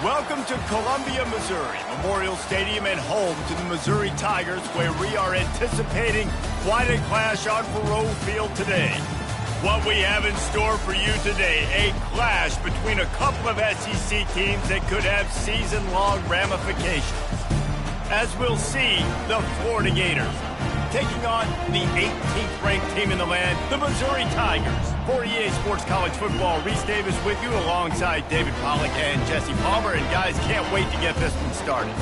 Welcome to Columbia, Missouri, Memorial Stadium and home to the Missouri Tigers, where we are anticipating quite a clash on Faurot Field today. What we have in store for you today, a clash between a couple of SEC teams that could have season-long ramifications. As we'll see, the Florida Gators taking on the 18th ranked team in the land, the Missouri Tigers. For EA Sports College Football, Reese Davis with you alongside David Pollack and Jesse Palmer. And guys, can't wait to get this one started.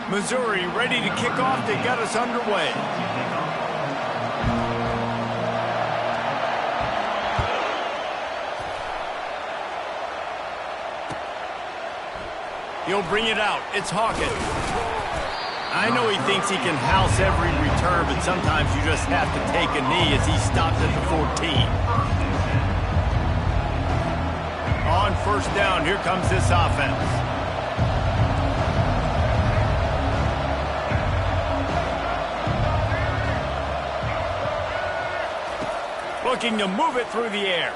Missouri ready to kick off to get us underway. He'll bring it out. It's Hawkins. I know he thinks he can house every return, but sometimes you just have to take a knee as he stops at the 14. On first down, here comes this offense. Looking to move it through the air.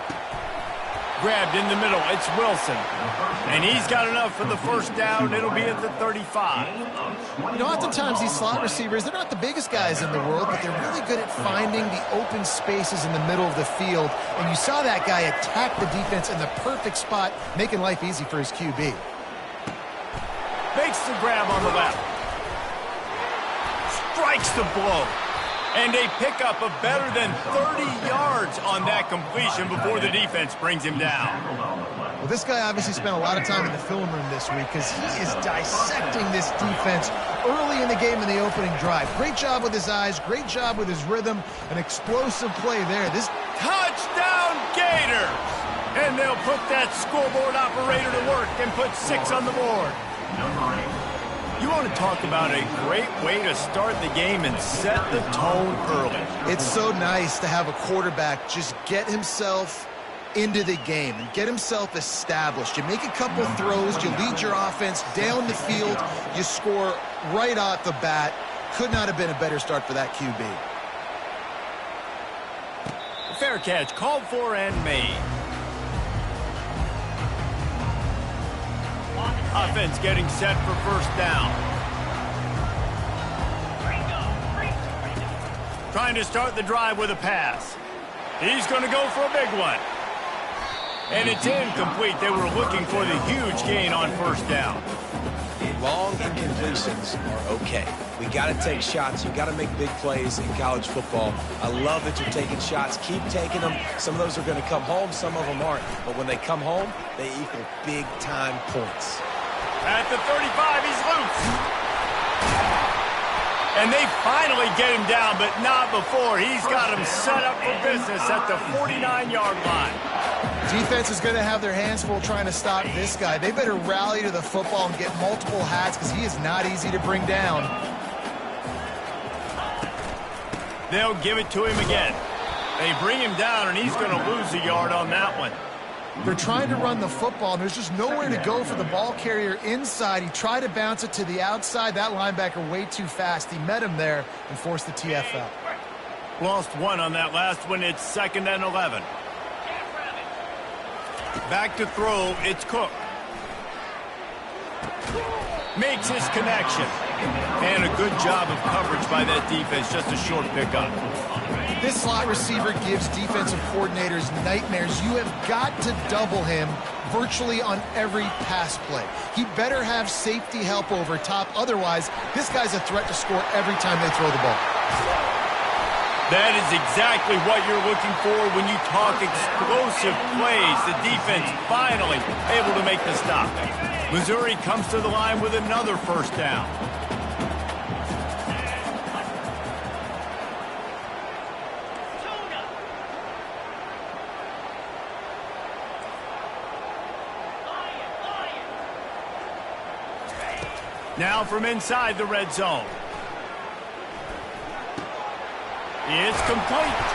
Grabbed in the middle. It's Wilson. And he's got enough for the first down. It'll be at the 35. You know, oftentimes these slot receivers, they're not the biggest guys in the world, but they're really good at finding the open spaces in the middle of the field. And you saw that guy attack the defense in the perfect spot, making life easy for his QB. Makes the grab on the left. Strikes the blow. And a pickup of better than 30 yards on that completion before the defense brings him down. Well, this guy obviously spent a lot of time in the film room this week because he is dissecting this defense early in the game in the opening drive. Great job with his eyes, great job with his rhythm, an explosive play there. This touchdown Gators! And they'll put that scoreboard operator to work and put 6 on the board. You want to talk about a great way to start the game and set the tone early. It's so nice to have a quarterback just get himself into the game and get himself established. You make a couple throws, you lead your offense down the field, you score right off the bat. Could not have been a better start for that QB. Fair catch, called for and made. Offense getting set for first down. Trying to start the drive with a pass. He's going to go for a big one. And it's incomplete. They were looking for the huge gain on first down. Long incompletions are okay. We got to take shots. You got to make big plays in college football. I love that you're taking shots. Keep taking them. Some of those are going to come home. Some of them aren't. But when they come home, they equal big-time points. At the 35, he's loose. And they finally get him down, but not before. He's got him set up for business at the 49-yard line. Defense is going to have their hands full trying to stop this guy. They better rally to the football and get multiple hats because he is not easy to bring down. They'll give it to him again. They bring him down, and he's going to lose a yard on that one. They're trying to run the football, and there's just nowhere to go for the ball carrier inside. He tried to bounce it to the outside. That linebacker way too fast. He met him there and forced the TFL. Lost one on that last one. It's 2nd and 11. Back to throw. It's Cook. Makes his connection. And a good job of coverage by that defense. Just a short pickup. This slot receiver gives defensive coordinators nightmares. You have got to double him virtually on every pass play. He better have safety help over top. Otherwise, this guy's a threat to score every time they throw the ball. That is exactly what you're looking for when you talk explosive plays. The defense finally able to make the stop. Missouri comes to the line with another first down. Now from inside the red zone. It's complete.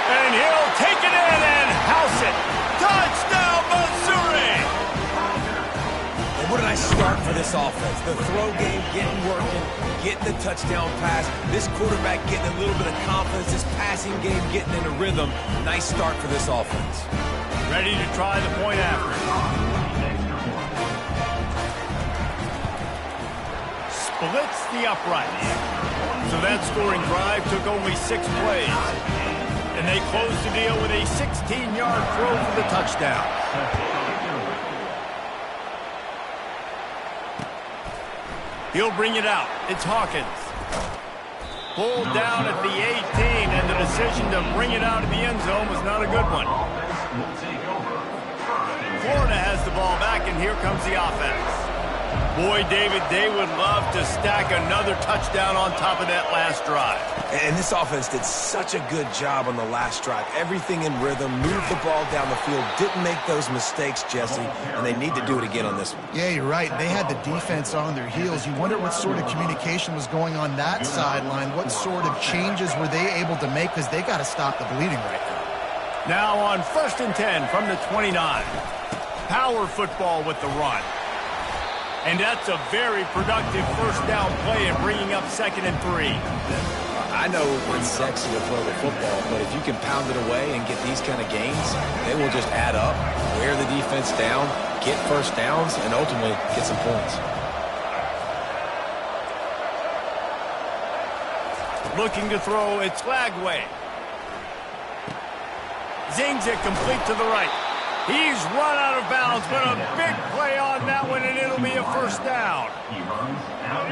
And he'll take it in and house it. Touchdown, Missouri! And where did I start for this offense? The throw game getting working, getting the touchdown pass. This quarterback getting a little bit of confidence. This passing game getting into rhythm. Nice start for this offense. Ready to try the point after. Splits the uprights. So that scoring drive took only 6 plays. And they closed the deal with a 16-yard throw for the touchdown. He'll bring it out. It's Hawkins. Pulled down at the 18, and the decision to bring it out of the end zone was not a good one. Florida has the ball back, and here comes the offense. Boy, David, they would love to stack another touchdown on top of that last drive. And this offense did such a good job on the last drive. Everything in rhythm, moved the ball down the field, didn't make those mistakes, Jesse, and they need to do it again on this one. Yeah, you're right. They had the defense on their heels. You wonder what sort of communication was going on that sideline. What sort of changes were they able to make, because they got to stop the bleeding right now. Now on 1st and 10 from the 29. Power football with the run. And that's a very productive first down play in bringing up 2nd and 3. I know it's sexy to throw the football, but if you can pound it away and get these kind of gains, they will just add up, wear the defense down, get first downs, and ultimately get some points. Looking to throw, it's Lagway. Zings it complete to the right. He's run out of bounds, but a big play on that one, and it'll be a first down.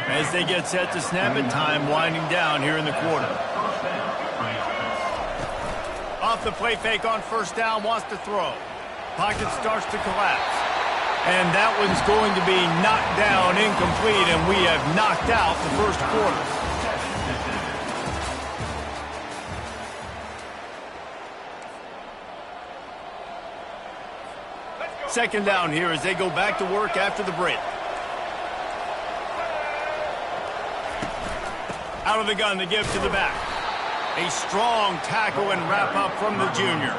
As they get set to snap it, time winding down here in the quarter. Off the play fake on first down, wants to throw. Pocket starts to collapse. And that one's going to be knocked down incomplete, and we have knocked out the first quarter. Second down here as they go back to work after the break. Out of the gun, they give to the back. A strong tackle and wrap up from the junior.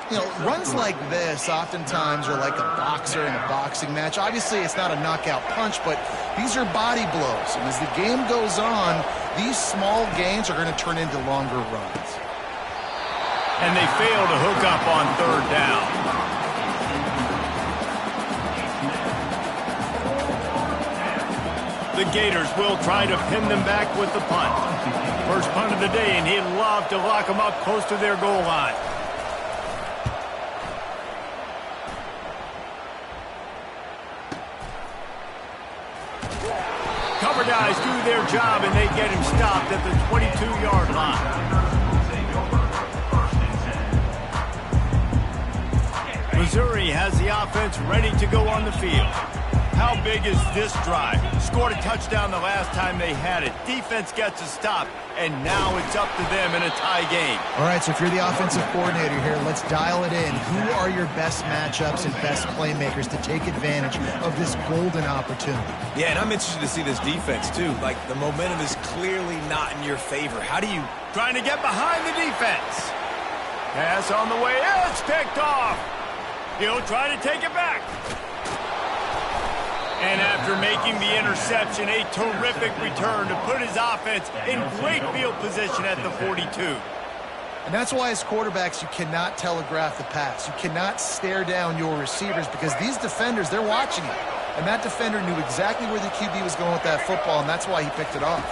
You know, runs like this oftentimes are like a boxer in a boxing match. Obviously, it's not a knockout punch, but these are body blows. And as the game goes on, these small gains are going to turn into longer runs. And they fail to hook up on 3rd down. The Gators will try to pin them back with the punt. First punt of the day, and he'd love to lock them up close to their goal line. Cover guys do their job, and they get him stopped at the 22-yard line. Missouri has the offense ready to go on the field. How big is this drive? Scored a touchdown the last time they had it. Defense gets a stop, and now it's up to them in a tie game. All right, so if you're the offensive coordinator here, let's dial it in. Who are your best matchups and best playmakers to take advantage of this golden opportunity? Yeah, and I'm interested to see this defense, too. Like, the momentum is clearly not in your favor. How do you... Trying to get behind the defense. Pass on the way. It's picked off. He'll try to take it back. And after making the interception, a terrific return to put his offense in great field position at the 42. And that's why as quarterbacks, you cannot telegraph the pass. You cannot stare down your receivers because these defenders, they're watching you. And that defender knew exactly where the QB was going with that football, and that's why he picked it off.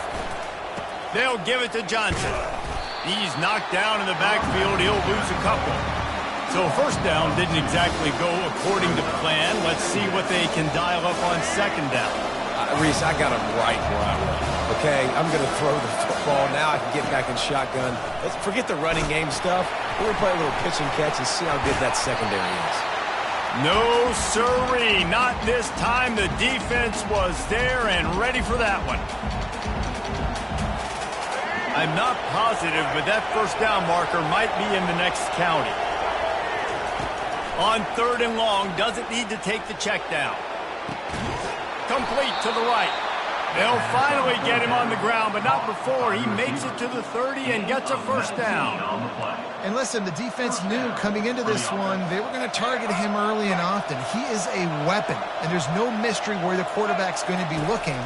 They'll give it to Johnson. He's knocked down in the backfield. He'll lose a couple. So first down didn't exactly go according to plan. Let's see what they can dial up on second down. Reese, I got him right where I want. Okay, I'm going to throw the football. Now I can get back in shotgun. Let's forget the running game stuff. We're going to play a little pitch and catch and see how good that secondary is. No, sirree. Not this time. The defense was there and ready for that one. I'm not positive, but that first down marker might be in the next county. On 3rd and long, doesn't need to take the check down. Complete to the right. They'll finally get him on the ground, but not before he makes it to the 30 and gets a first down. And listen, the defense knew coming into this one, they were going to target him early and often. He is a weapon, and there's no mystery where the quarterback's going to be looking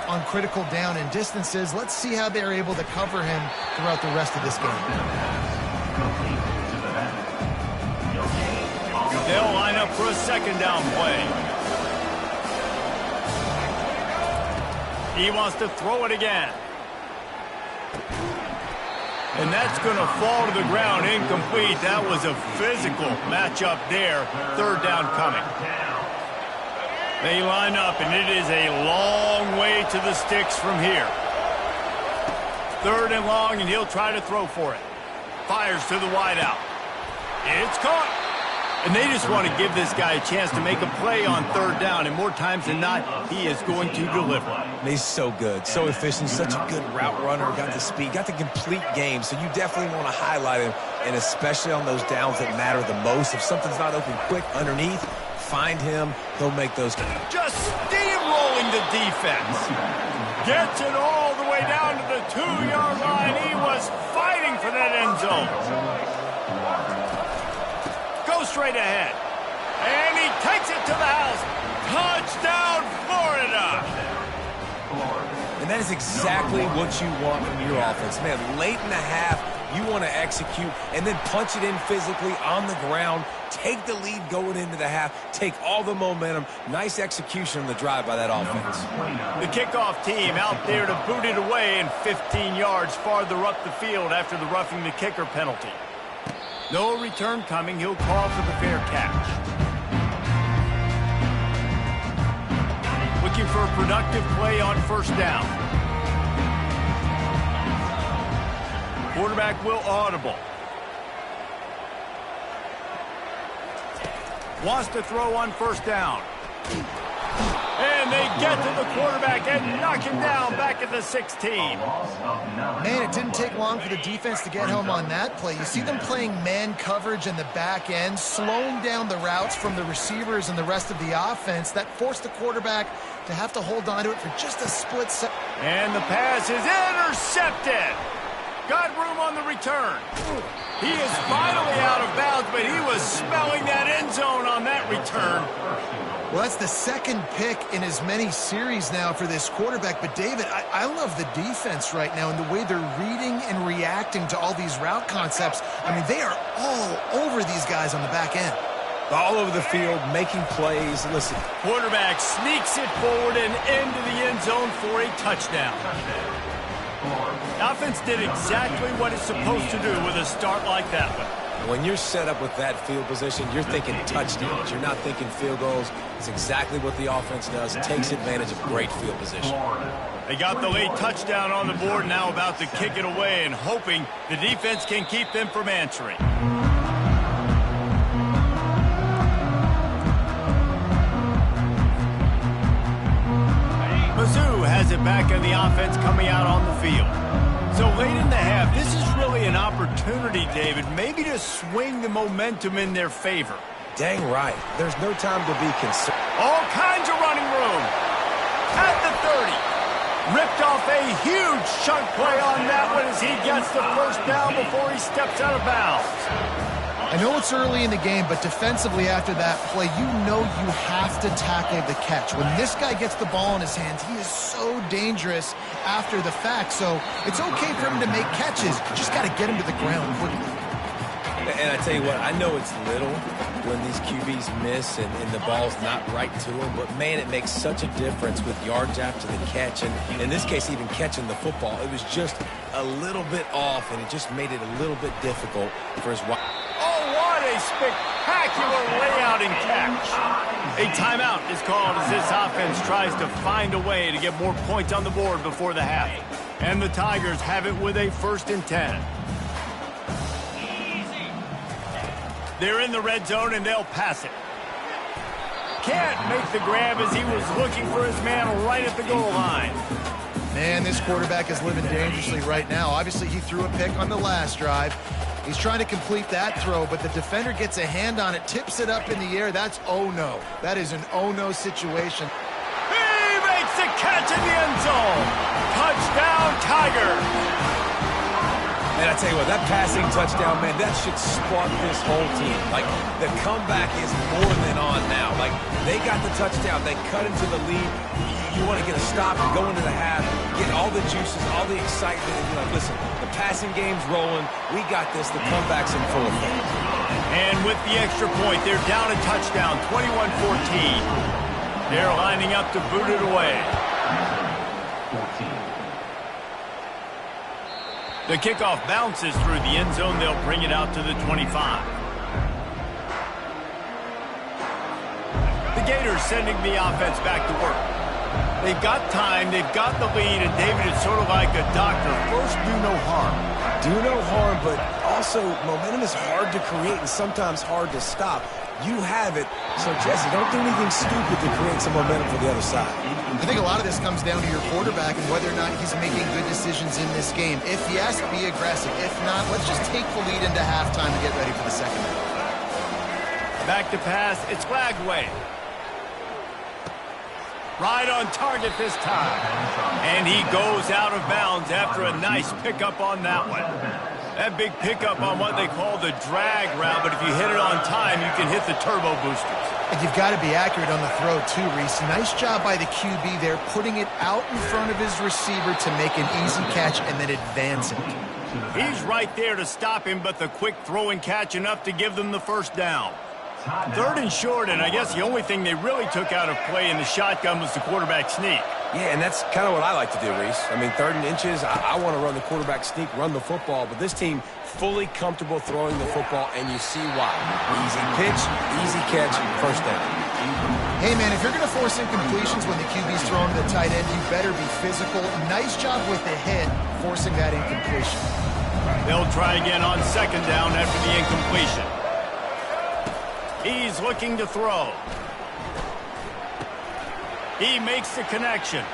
on critical down and distances. Let's see how they're able to cover him throughout the rest of this game. They'll line up for a second down play. He wants to throw it again. And that's going to fall to the ground incomplete. That was a physical matchup there. Third down coming. They line up, and it is a long way to the sticks from here. Third and long, and he'll try to throw for it. Fires to the wideout. It's caught. And they just want to give this guy a chance to make a play on third down, and more times than not, he is going to deliver. He's so good, so efficient, such a good route runner, got the speed, got the complete game, so you definitely want to highlight him, and especially on those downs that matter the most. If something's not open quick underneath, find him, he'll make those. Just steamrolling the defense. Gets it all the way down to the 2-yard line. He was fighting for that end zone. Straight ahead, and he takes it to the house. Touchdown, Florida! And that is exactly what you want from your offense. Man, late in the half, you want to execute and then punch it in physically on the ground, take the lead going into the half, take all the momentum. Nice execution on the drive by that offense. The kickoff team out there to boot it away, and 15 yards farther up the field after the roughing the kicker penalty. No return coming. He'll call for the fair catch. Looking for a productive play on first down. Quarterback will audible. Wants to throw on first down. And they get to the quarterback and knock him down back at the 16. Man, it didn't take long for the defense to get home on that play. You see them playing man coverage in the back end, slowing down the routes from the receivers and the rest of the offense. That forced the quarterback to have to hold on to it for just a split second. And the pass is intercepted. Got room on the return. He is finally out of bounds, but he was smelling that end zone on that return. Well, that's the second pick in as many series now for this quarterback. But, David, I love the defense right now and the way they're reading and reacting to all these route concepts. I mean, they are all over these guys on the back end. All over the field, making plays. Listen. Quarterback sneaks it forward and into the end zone for a touchdown. The offense did exactly what it's supposed to do with a start like that one. When you're set up with that field position, you're thinking touchdowns. You're not thinking field goals. It's exactly what the offense does. Takes advantage of great field position. They got the late touchdown on the board, now about to kick it away and hoping the defense can keep them from answering. Mizzou has it back in the offense coming out on the field. So late in the half, this is really an opportunity, David, maybe to swing the momentum in their favor. Dang right. There's no time to be concerned. All kinds of running room. At the 30. Ripped off a huge chunk play on that one as he gets the first down before he steps out of bounds. I know it's early in the game, but defensively after that play, you know you have to tackle the catch. When this guy gets the ball in his hands, he is so dangerous after the fact. So it's okay for him to make catches. You just got to get him to the ground quickly. And I tell you what, I know it's little when these QBs miss and the ball's not right to them, but man, it makes such a difference with yards after the catch. And in this case, even catching the football, it was just a little bit off, and it just made it a little bit difficult for his wide. Oh, what a spectacular layout and catch. A timeout is called as this offense tries to find a way to get more points on the board before the half. And the Tigers have it with a 1st and 10. They're in the red zone, and they'll pass it. Can't make the grab as he was looking for his man right at the goal line. Man, this quarterback is living dangerously right now. Obviously, he threw a pick on the last drive. He's trying to complete that throw, but the defender gets a hand on it, tips it up in the air. That's oh-no. That is an oh-no situation. He makes the catch in the end zone. Touchdown, Tigers. Man, I tell you what, that passing touchdown, man, that should spark this whole team. Like, the comeback is more than on now. Like, they got the touchdown. They cut into the lead. You want to get a stop and go into the half, get all the juices, all the excitement, and be like, listen, the passing game's rolling. We got this. The comeback's in full effect. And with the extra point, they're down a touchdown, 21-14. They're lining up to boot it away. The kickoff bounces through the end zone. They'll bring it out to the 25. The Gators sending the offense back to work. They've got time, they've got the lead, and David is sort of like a doctor. First, do no harm. Do no harm, but also momentum is hard to create and sometimes hard to stop. You have it, so Jesse, don't do anything stupid to create some momentum for the other side. I think a lot of this comes down to your quarterback and whether or not he's making good decisions in this game. If yes, be aggressive. If not, let's just take the lead into halftime and get ready for the second half. Back to pass, it's Lagway. Right on target this time. And he goes out of bounds after a nice pickup on that one. That big pickup on what they call the drag route, but if you hit it on time, you can hit the turbo boosters. And you've got to be accurate on the throw too, Reese. Nice job by the QB there, putting it out in front of his receiver to make an easy catch and then advance it. He's right there to stop him, but the quick throw and catch enough to give them the first down. Third and short, and I guess the only thing they really took out of play in the shotgun was the quarterback sneak. Yeah, and that's kind of what I like to do, Reese. I mean, 3rd and inches, I want to run the quarterback sneak, run the football, but this team fully comfortable throwing the football, and you see why. Easy pitch, easy catch, first down. Hey, man, if you're going to force incompletions when the QB's throwing to the tight end, you better be physical. Nice job with the hit, forcing that incompletion. They'll try again on second down after the incompletion. He's looking to throw. He makes the connection.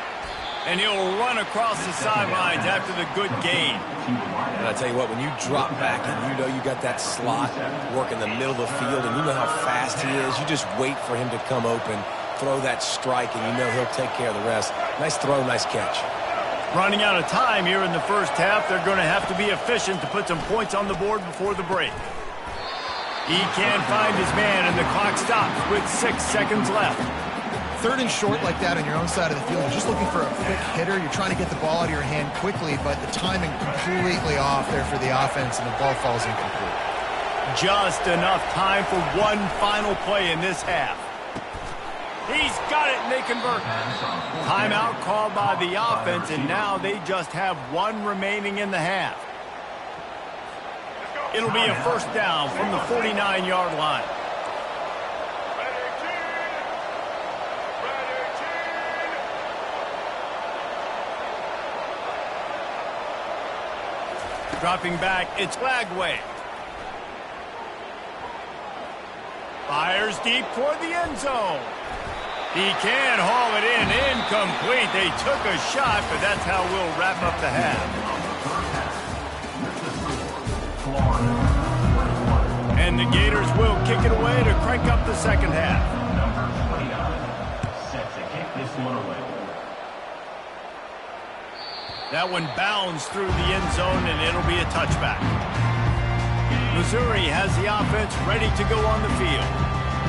And he'll run across the sidelines after the good gain. And I tell you what, when you drop back and you know you got that slot work in the middle of the field and you know how fast he is, you just wait for him to come open, throw that strike, and you know he'll take care of the rest. Nice throw, nice catch. Running out of time here in the first half, they're going to have to be efficient to put some points on the board before the break. He can't find his man, and the clock stops with 6 seconds left. 3rd and short like that on your own side of the field, you're just looking for a quick hitter. You're trying to get the ball out of your hand quickly, but the timing completely off there for the offense, and the ball falls incomplete. Just enough time for one final play in this half. He's got it, and they convert. Timeout called by the offense, and now they just have one remaining in the half. It'll be a first down from the 49-yard line. Dropping back, it's Lagway. Fires deep toward the end zone. He can haul it in, incomplete. They took a shot, but that's how we'll wrap up the half. And the Gators will kick it away to crank up the second half. That one bounds through the end zone, and it'll be a touchback. Missouri has the offense ready to go on the field.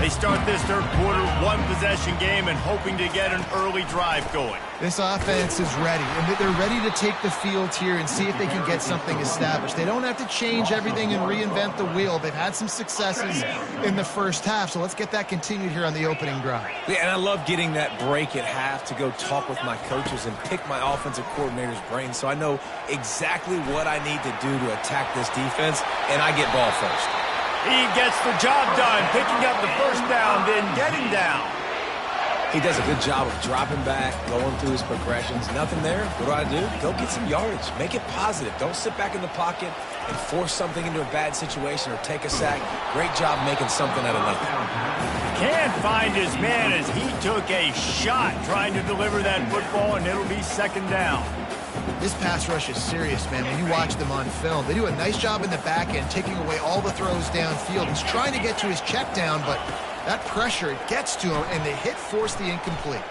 They start this third quarter, one-possession game, and hoping to get an early drive going. This offense is ready, and they're ready to take the field here and see if they can get something established. They don't have to change everything and reinvent the wheel. They've had some successes in the first half, so let's get that continued here on the opening drive. Yeah, and I love getting that break at half to go talk with my coaches and pick my offensive coordinator's brain so I know exactly what I need to do to attack this defense, and I get ball first. He gets the job done, picking up the first down, then getting down. He does a good job of dropping back, going through his progressions. Nothing there. What do? Go get some yardage. Make it positive. Don't sit back in the pocket and force something into a bad situation or take a sack. Great job making something out of nothing. Can't find his man as he took a shot trying to deliver that football, and it'll be second down. This pass rush is serious, man. When you watch them on film, they do a nice job in the back end, taking away all the throws downfield. He's trying to get to his check down, but that pressure, it gets to him, and the hit forced the incomplete.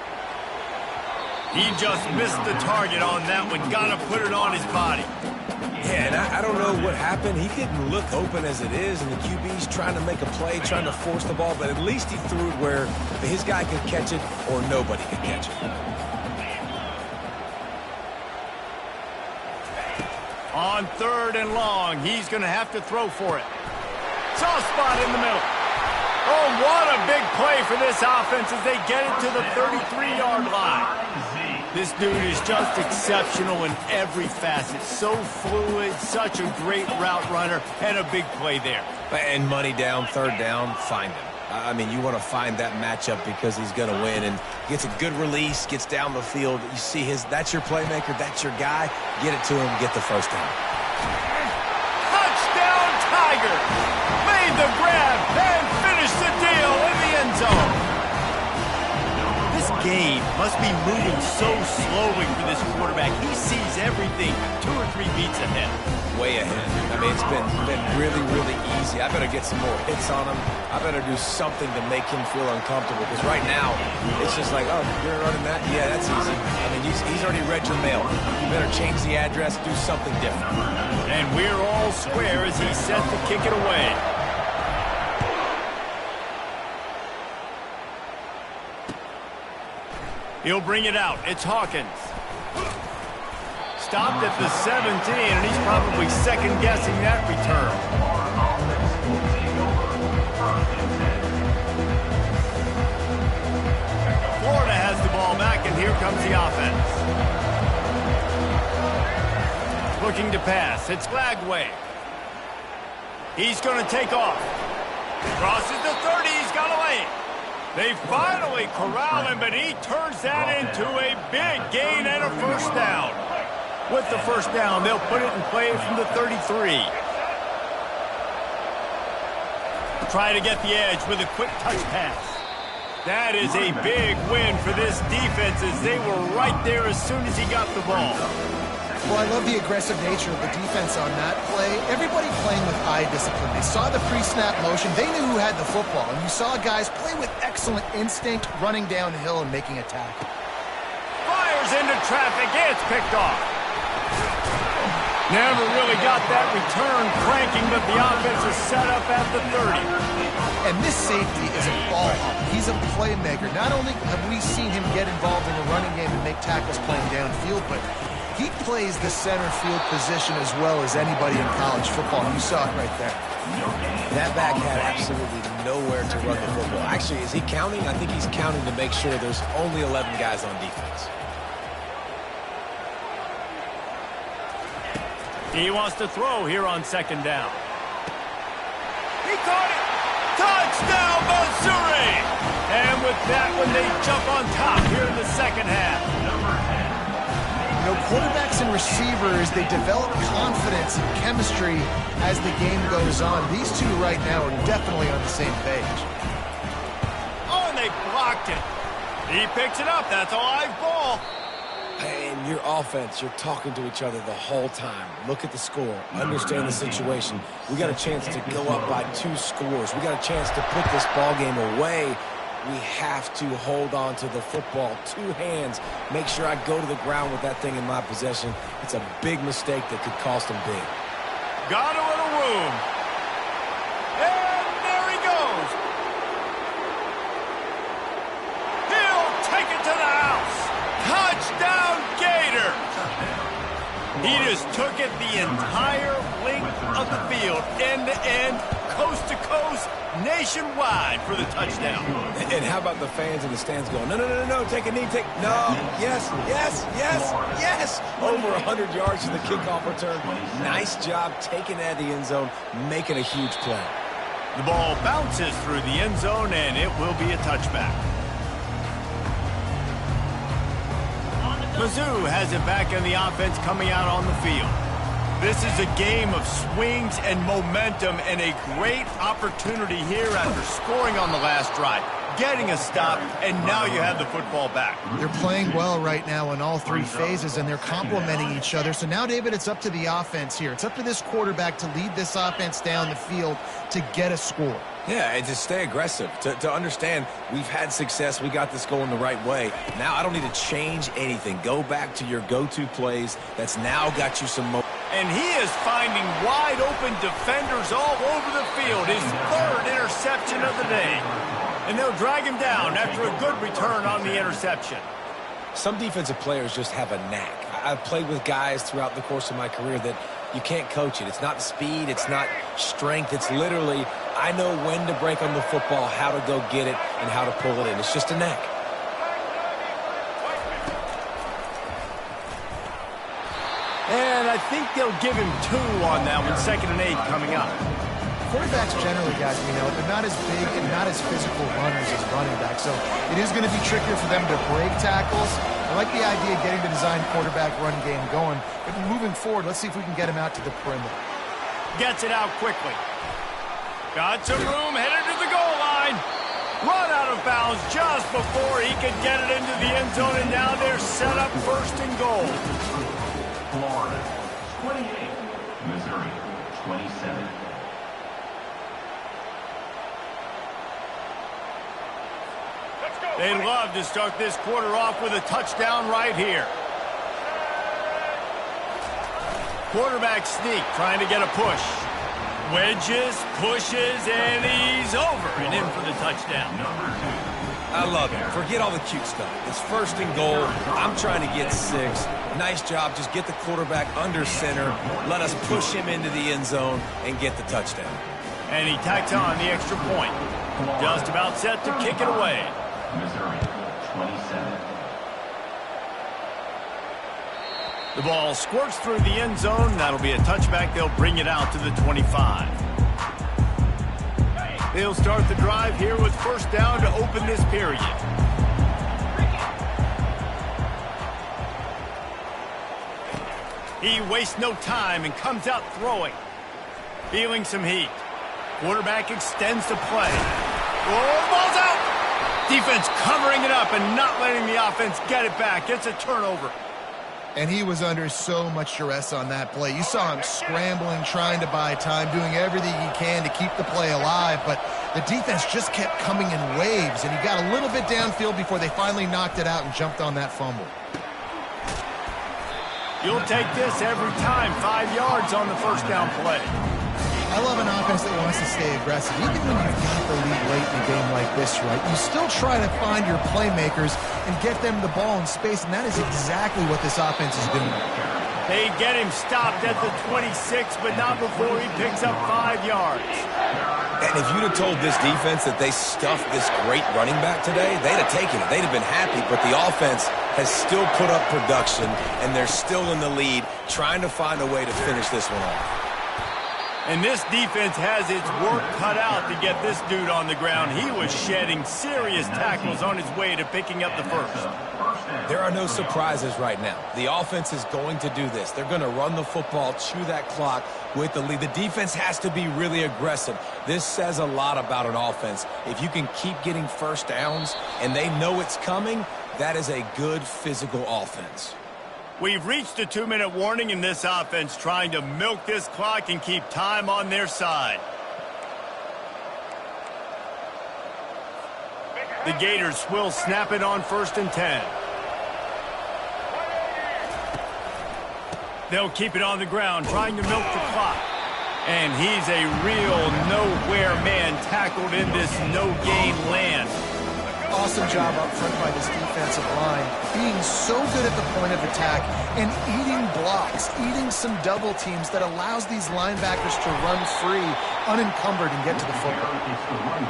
He just missed the target on that one. Got to put it on his body. Yeah, and I don't know what happened. He didn't look open as it is, and the QB's trying to make a play, trying to force the ball, but at least he threw it where his guy could catch it or nobody could catch it. On 3rd and long, he's going to have to throw for it. Soft spot in the middle. Oh, what a big play for this offense as they get it to the 33-yard line. This dude is just exceptional in every facet. So fluid, such a great route runner, and a big play there. And money down, 3rd down, find him. I mean, you want to find that matchup because he's going to win, and gets a good release, gets down the field. You see that's your playmaker, that's your guy. Get it to him, get the 1st down. Touchdown, Tiger! Made the grab and finished the deal in the end zone. This game must be moving so slowly for this quarterback. He sees everything 2 or 3 beats ahead. Way ahead. I mean, it's been really, really easy. I better get some more hits on him. I better do something to make him feel uncomfortable, because right now, it's just like, oh, you're running that? Yeah, that's easy. I mean, he's already read your mail. You better change the address, do something different. And we're all square as he's set to kick it away. He'll bring it out. It's Hawkins. Stopped at the 17, and he's probably second-guessing that return. Florida has the ball back, and here comes the offense. Looking to pass. It's Lagway. He's going to take off. Crosses the 30. He's got away. They finally corral him, but he turns that into a big gain and a 1st down. With the 1st down, they'll put it in play from the 33. Try to get the edge with a quick touch pass. That is a big win for this defense as they were right there as soon as he got the ball. Well, I love the aggressive nature of the defense on that play. Everybody playing with eye discipline. They saw the pre-snap motion. They knew who had the football. And you saw guys play with excellent instinct, running downhill and making a tackle. Fires into traffic. It's picked off. Never really got that return cranking, but the offense is set up at the 30. And this safety is a ball hawk. He's a playmaker. Not only have we seen him get involved in the running game and make tackles playing downfield, but he plays the center field position as well as anybody in college football. You saw it right there. That back had absolutely nowhere to run the football. Actually, is he counting? I think he's counting to make sure there's only 11 guys on defense. He wants to throw here on 2nd down. He caught it! Touchdown, Missouri! And with that one, they jump on top here in the 2nd half. You know, quarterbacks and receivers, they develop confidence and chemistry as the game goes on. These two right now are definitely on the same page. Oh, and they blocked it. He picks it up. That's a live ball. And your offense, you're talking to each other the whole time. Look at the score. Understand the situation. We got a chance to go up by 2 scores. We got a chance to put this ball game away. We have to hold on to the football. 2 hands. Make sure I go to the ground with that thing in my possession. It's a big mistake that could cost them big. Got a little room. And there he goes. He'll take it to the house. Touchdown, Gator! He just took it the entire length of the field, end to end, coast to coast, nationwide for the touchdown. And how about the fans in the stands going, no, no, no, no, no, take a knee, take, no, yes, yes, yes, yes. Over 100 yards to the kickoff return. Nice job taking that to the end zone, making a huge play. The ball bounces through the end zone, and it will be a touchback. Mizzou has it back in the offense coming out on the field. This is a game of swings and momentum and a great opportunity here after scoring on the last drive, getting a stop, and now you have the football back. They're playing well right now in all 3 phases, and they're complementing each other. So now, David, it's up to the offense here. It's up to this quarterback to lead this offense down the field to get a score. Yeah, and to stay aggressive, to understand we've had success, we got this going the right way. Now I don't need to change anything. Go back to your go-to plays. That's now got you some momentum. And he is finding wide-open defenders all over the field. His third interception of the day. And they'll drag him down after a good return on the interception. Some defensive players just have a knack. I've played with guys throughout the course of my career that you can't coach it. It's not speed. It's not strength. It's literally, I know when to break on the football, how to go get it, and how to pull it in. It's just a knack. And I think they'll give him 2 on that one, 2nd and 8 coming up. Quarterbacks generally, guys, we know, they're not as big and not as physical runners as running backs, so it is going to be trickier for them to break tackles. I like the idea of getting the design quarterback run game going, but moving forward, let's see if we can get him out to the perimeter. Gets it out quickly. Got some room, headed to the goal line. Run out of bounds just before he could get it into the end zone, and now they're set up 1st and goal. Florida, 28. Missouri, 27. They'd love to start this quarter off with a touchdown right here. Quarterback sneak, trying to get a push. Wedges, pushes, and he's over and in for the touchdown. I love it. Forget all the cute stuff. It's 1st and goal. I'm trying to get 6. Nice job. Just get the quarterback under center. Let us push him into the end zone and get the touchdown. And he tacks on the extra point. Just about set to kick it away. Missouri, 27. The ball squirts through the end zone. That'll be a touchback. They'll bring it out to the 25. They'll start the drive here with 1st down to open this period. He wastes no time and comes out throwing. Feeling some heat. Quarterback extends the play. Oh, ball's out! Defense covering it up and not letting the offense get it back. It's a turnover. And he was under so much duress on that play. You saw him scrambling, trying to buy time, doing everything he can to keep the play alive, but the defense just kept coming in waves, and he got a little bit downfield before they finally knocked it out and jumped on that fumble. You'll take this every time. 5 yards on the 1st down play. I love an offense that wants to stay aggressive. Even when you've got the lead late in a game like this, right, you still try to find your playmakers and get them the ball in space, and that is exactly what this offense is doing. They get him stopped at the 26, but not before he picks up 5 yards. And if you'd have told this defense that they stuffed this great running back today, they'd have taken it. They'd have been happy, but the offense has still put up production, and they're still in the lead, trying to find a way to finish this one off. And this defense has its work cut out to get this dude on the ground. He was shedding serious tackles on his way to picking up the 1st. There are no surprises right now. The offense is going to do this. They're going to run the football, chew that clock with the lead. The defense has to be really aggressive. This says a lot about an offense. If you can keep getting 1st downs and they know it's coming, that is a good physical offense. We've reached a 2-minute warning in this offense, trying to milk this clock and keep time on their side. The Gators will snap it on 1st and 10. They'll keep it on the ground, trying to milk the clock. And he's a real nowhere man tackled in this no-gain land. Awesome job up front by this defensive line, being so good at the point of attack and eating blocks, eating some double teams that allows these linebackers to run free, unencumbered, and get to the football.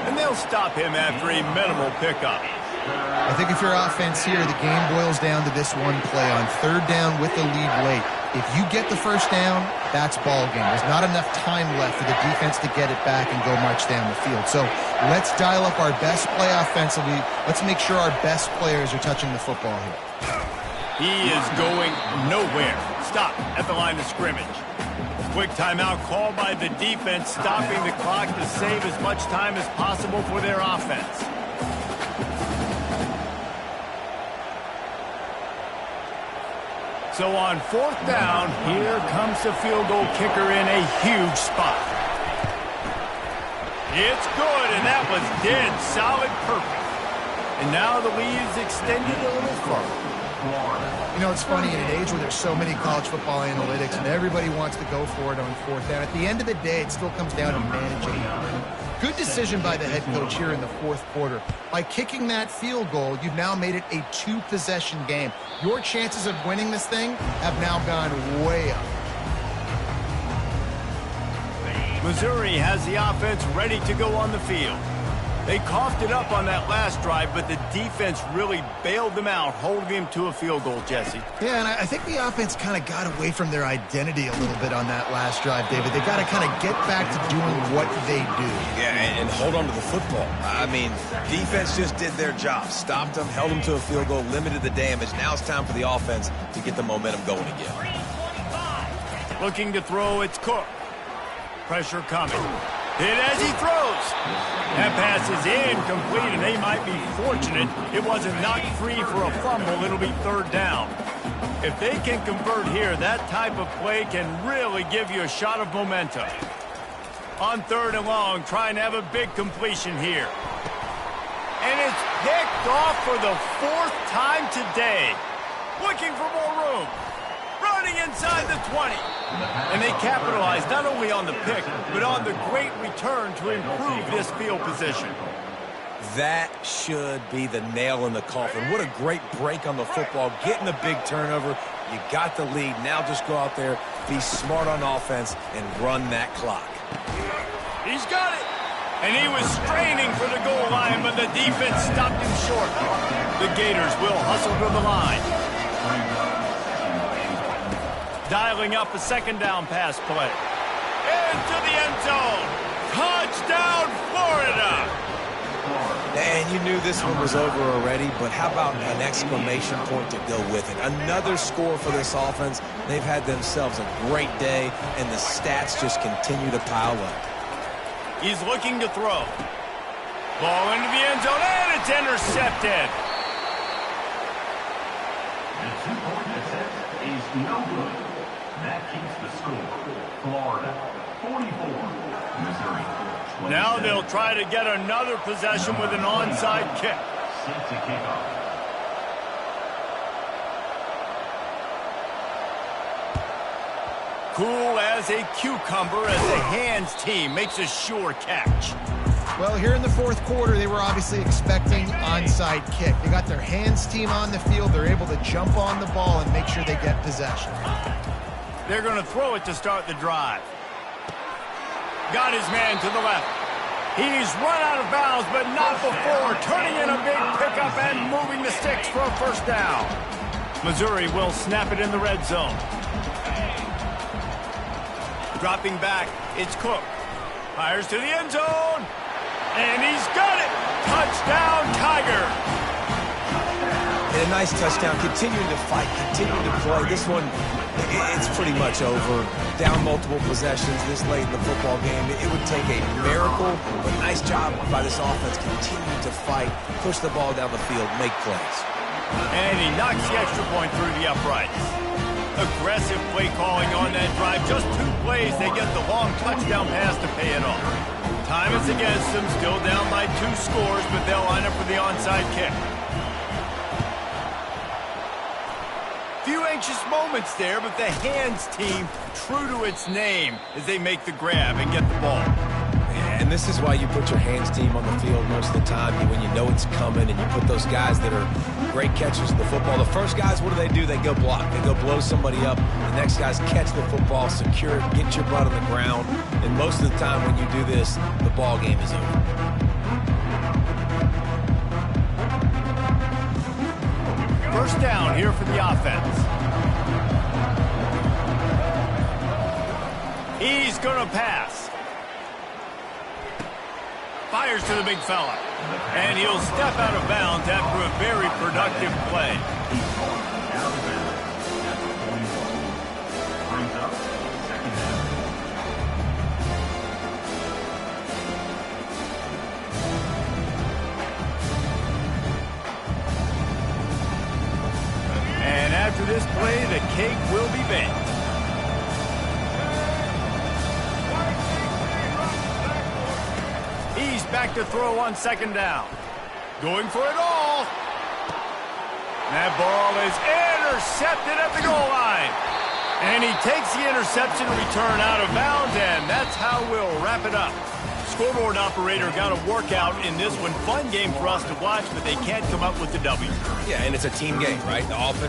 And they'll stop him after a minimal pickup. I think if your offense here, the game boils down to this one play on 3rd down with the lead late. If you get the 1st down, that's ball game. There's not enough time left for the defense to get it back and go march down the field. So let's dial up our best play offensively. Let's make sure our best players are touching the football here. He is going nowhere. Stop at the line of scrimmage. Quick timeout called by the defense, stopping the clock to save as much time as possible for their offense. So on 4th down, here comes the field goal kicker in a huge spot. It's good, and that was dead solid perfect. And now the lead is extended a little further. You know, it's funny, in an age where there's so many college football analytics and everybody wants to go for it on fourth down, at the end of the day, it still comes down to managing. Good decision by the head coach here in the fourth quarter. By kicking that field goal, you've now made it a 2-possession game. Your chances of winning this thing have now gone way up. Missouri has the offense ready to go on the field. They coughed it up on that last drive, but the defense really bailed them out, holding him to a field goal, Jesse. Yeah, and I think the offense kind of got away from their identity a little bit on that last drive, David. They got to kind of get back to doing what they do. Yeah, and hold on to the football. I mean, defense just did their job. Stopped them, held them to a field goal, limited the damage. Now it's time for the offense to get the momentum going again. Looking to throw, it's Cook. Pressure coming. Hit as he throws. That pass is incomplete, and they might be fortunate it wasn't knocked free for a fumble. It'll be third down. If they can convert here, that type of play can really give you a shot of momentum. On third and long, trying to have a big completion here. And it's picked off for the 4th time today. Looking for more room. Running inside the 20. And they capitalize not only on the pick, but on the great return to improve this field position. That should be the nail in the coffin. What a great break on the football. Getting the big turnover. You got the lead. Now just go out there, be smart on offense, and run that clock. He's got it. And he was straining for the goal line, but the defense stopped him short. The Gators will hustle to the line. Dialing up a second down pass play. Into the end zone. Touchdown, Florida. And you knew this one was over already, but how about an exclamation point to go with it? Another score for this offense. They've had themselves a great day, and the stats just continue to pile up. He's looking to throw. Ball into the end zone, and it's intercepted. The 2-point attempt is no good. That keeps the score. Florida 44, Missouri 27. Now they'll try to get another possession with an onside kick. Set to kick off. Cool as a cucumber as the hands team makes a sure catch. Well, here in the fourth quarter, they were obviously expecting onside kick. They got their hands team on the field. They're able to jump on the ball and make sure they get possession. They're going to throw it to start the drive. Got his man to the left. He's run out of bounds, but not before turning in a big pickup and moving the sticks for a first down. Missouri will snap it in the red zone. Dropping back, it's Cook. Fires to the end zone. And he's got it. Touchdown, Tiger. And a nice touchdown. Continuing to fight, continuing to play. This one, it's pretty much over. Down multiple possessions this late in the football game. It would take a miracle, but nice job by this offense. Continue to fight, push the ball down the field, make plays. And he knocks the extra point through the uprights. Aggressive play calling on that drive. Just 2 plays, they get the long touchdown pass to pay it off. Time is against them, still down by 2 scores, but they'll line up for the onside kick. Few anxious moments there, but the hands team true to its name as they make the grab and get the ball. And this is why you put your hands team on the field most of the time, when you know it's coming, and you put those guys that are great catchers of the football. The first guys, what do? They go block. They go blow somebody up. The next guys catch the football, secure it, get your butt on the ground. And most of the time when you do this, the ball game is over. First down here for the offense. He's going to pass. Fires to the big fella. And he'll step out of bounds after a very productive play. And after this play, the cake will be baked. back to throw on second down. Going for it all. That ball is intercepted at the goal line. And he takes the interception return out of bounds, and that's how we'll wrap it up. Scoreboard operator got a workout in this one. Fun game for us to watch, but they can't come up with the W. Yeah, and it's a team game, right? The offense